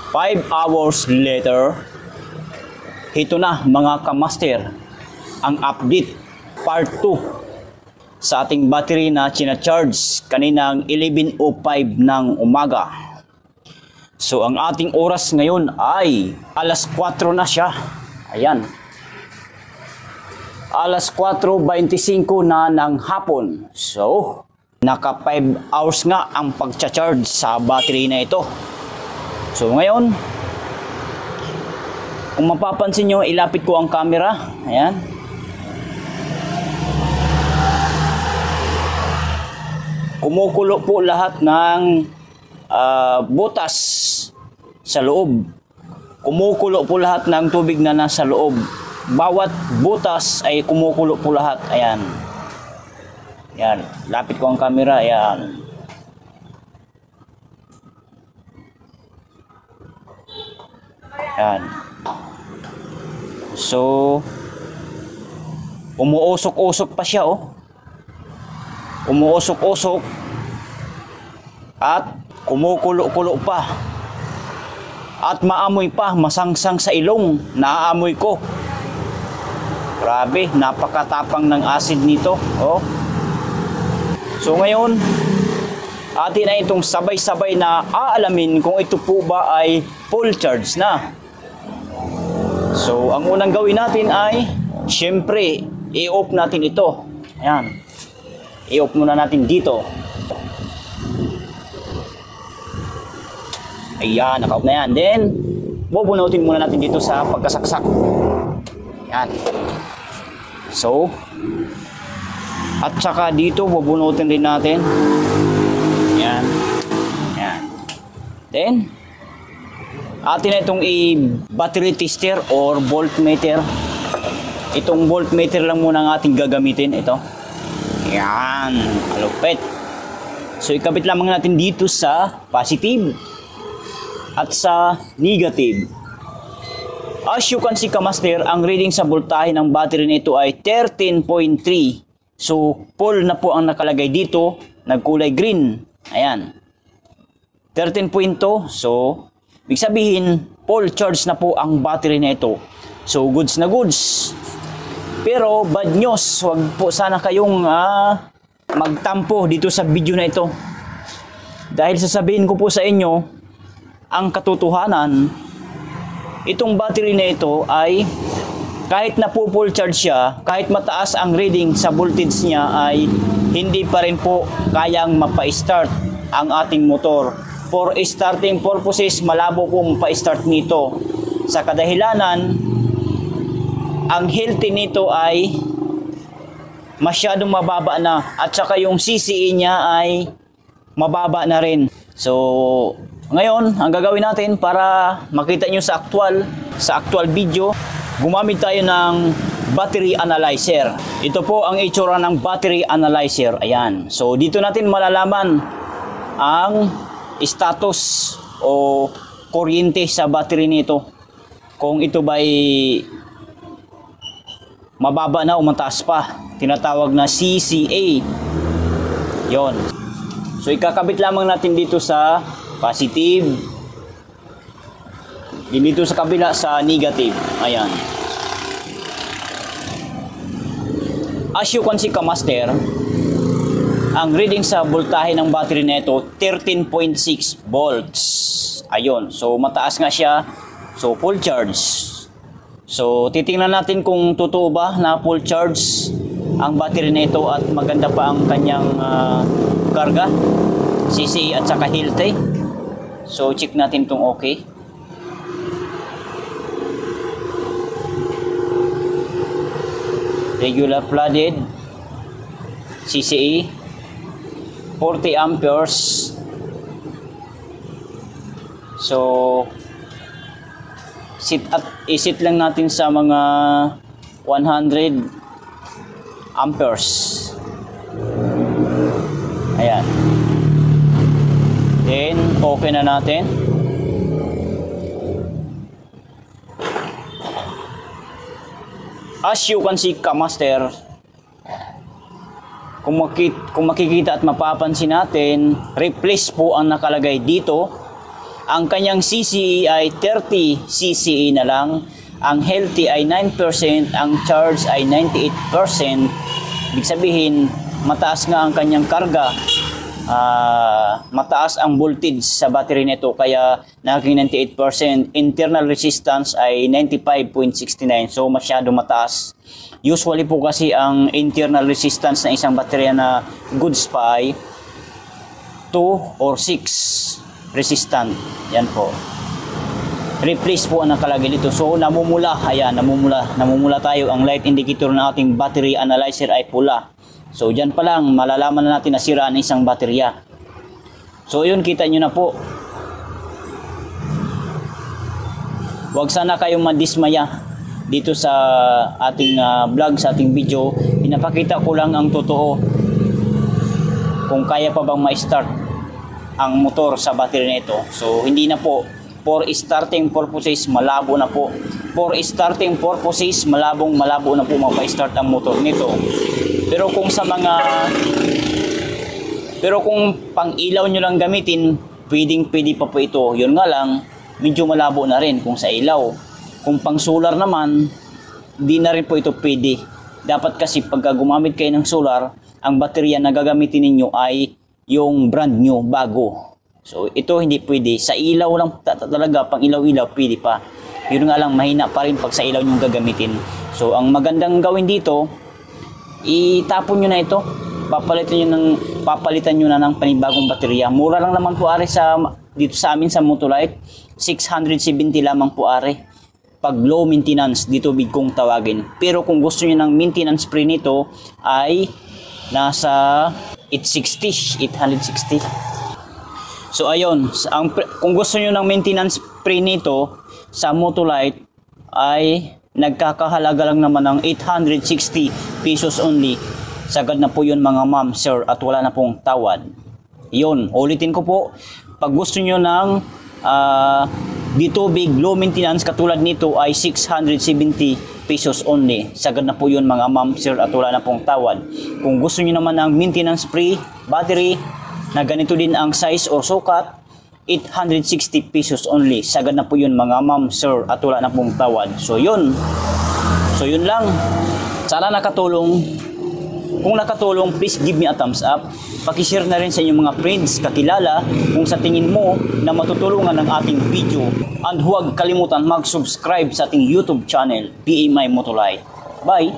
5 hours later, ito na mga kamaster, ang update part 2 sa ating battery na charge kaninang 11:05 ng umaga. So ang ating oras ngayon ay alas 4 na siya. Ayan. Alas 4:25 na ng hapon. So naka 5 hours nga ang pagcha-charge sa battery na ito. So ngayon, kung mapapansin nyo, ilapit ko ang camera. Ayan. Kumukulo po lahat ng butas sa loob. Kumukulo po lahat ng tubig na nasa loob. Bawat butas ay kumukulo po lahat. Ayan. Ayan. Lapit ko ang camera. Ayan. Ayan. So, umuusok-usok pa siya, oh. Umuusok-usok at kumukulo-kulo pa. At maamoy pa, masangsang sa ilong, naaamoy ko. Grabe, napakatapang ng acid nito, oh. So ngayon, atin na itong sabay-sabay na aalamin kung ito po ba ay full charge na. So, ang unang gawin natin ay, syempre, i-off natin ito. Ayan. I-off muna natin dito. Ayan, naka-off na yan. Then, bubunutin muna natin dito sa pagkasaksak. Ayan. So, at saka dito, bubunutin rin natin. Ayan. Ayan. Then, atin na itong i-battery tester or voltmeter. Itong voltmeter lang muna ang ating gagamitin. Ito. Yan. Alupit. So, ikabit lamang natin dito sa positive at sa negative. As you can see, kamaster, ang reading sa voltahe ng battery nito ay 13.3. So, full na po ang nakalagay dito. Nagkulay green. Ayan. 13.2. So, ibig sabihin, full charge na po ang battery na ito. So, goods na goods. Pero, bad news. Huwag po sana kayong magtampo dito sa video na ito. Dahil sasabihin ko po sa inyo, ang katotohanan, itong battery na ito ay, kahit na po full charge siya, kahit mataas ang reading sa voltage niya, ay hindi pa rin po kayang mapa-start ang ating motor. For starting purposes, malabo pong pa-start nito. Sa kadahilanan, ang healthy nito ay masyadong mababa na at saka yung CCE niya ay mababa na rin. So, ngayon, ang gagawin natin para makita nyo sa actual video, gumamit tayo ng battery analyzer. Ito po ang itsura ng battery analyzer. Ayan. So, dito natin malalaman ang status o kuryente sa battery nito, kung ito ba ay mababa na o mataas pa, tinatawag na CCA. Yon. So ikakabit lamang natin dito sa positive, dito sa kabila sa negative. Ayan. As you can see, kamaster, ang reading sa voltahe ng battery na ito, 13.6 volts. Ayun. So, mataas nga siya. So, full charge. So, titingnan natin kung totoo ba na full charge ang battery na ito at maganda pa ang kanyang karga, CCE at saka healthy. So, check natin itong okay. Regular flooded, CCE, 40 amperes. So, isit lang natin sa mga 100 amperes. Ayan. Then, okay na natin. As you can see, kamaster, kung makikita at mapapansin natin, replace po ang nakalagay dito. Ang kanyang CCE ay 30 CCE na lang. Ang healthy ay 9%, ang charge ay 98%. Ibig sabihin, mataas nga ang kanyang karga. Mataas ang voltage sa battery nito kaya naging 98%. Internal resistance ay 95.69, so masyado mataas. Usually po kasi ang internal resistance ng isang baterya na goods pa ay 2 or 6 resistant. Yan po. Replace po ang nakalagay dito. So namumula, ayan, namumula tayo. Ang light indicator ng ating battery analyzer ay pula. So dyan pa lang malalaman na natin na sira ang isang baterya. So yun, kita nyo na po. Huwag sana kayong madismaya dito sa ating vlog, sa ating video. Pinapakita ko lang ang totoo. Kung kaya pa bang ma-start ang motor sa battery nito. So hindi na po. For starting purposes, malabo na po. For starting purposes, malabo na po mapa-start ang motor nito. Pero kung pang ilaw nyo lang gamitin, pwede pa po ito. Yun nga lang, medyo malabo na rin kung sa ilaw. Kung pang solar naman, di na rin po ito pwede. Dapat kasi pagka gumamit kayo ng solar, ang baterya na gagamitin ninyo ay yung brand new, bago. So ito hindi pwede. Sa ilaw lang talaga, pang ilaw-ilaw pwede pa. Yun nga lang, mahina pa rin pag sa ilaw nyo gagamitin. So ang magandang gawin dito, itapon nyo na ito. Papalitan nyo na ng panibagong baterya. Mura lang naman po are dito sa amin sa Motolite. 670 lamang po are. Pag low maintenance, dito big kong tawagin. Pero kung gusto nyo ng maintenance free nito ay nasa 860. So ayun, kung gusto nyo ng maintenance free nito sa Motolite ay nagkakahalaga lang naman ng 860 pesos only. Sagad na po yun mga ma'am, sir, at wala na pong tawad. Yun, ulitin ko po, pag gusto nyo ng dito big low maintenance katulad nito ay 670 pesos only. Sagad na po yun mga ma'am, sir, at wala na pong tawad. Kung gusto nyo naman ng maintenance free battery na ganito din ang size or sukat, 860 pesos only. Sagad na po yun mga ma'am, sir, at wala na pong tawad. So yun lang. Sana nakatulong. Kung nakatulong, please give me a thumbs up. Pakishare na rin sa inyong mga friends, kakilala, kung sa tingin mo na matutulungan ng ating video. And huwag kalimutan mag-subscribe sa ating YouTube channel, PMI Motolite. Bye!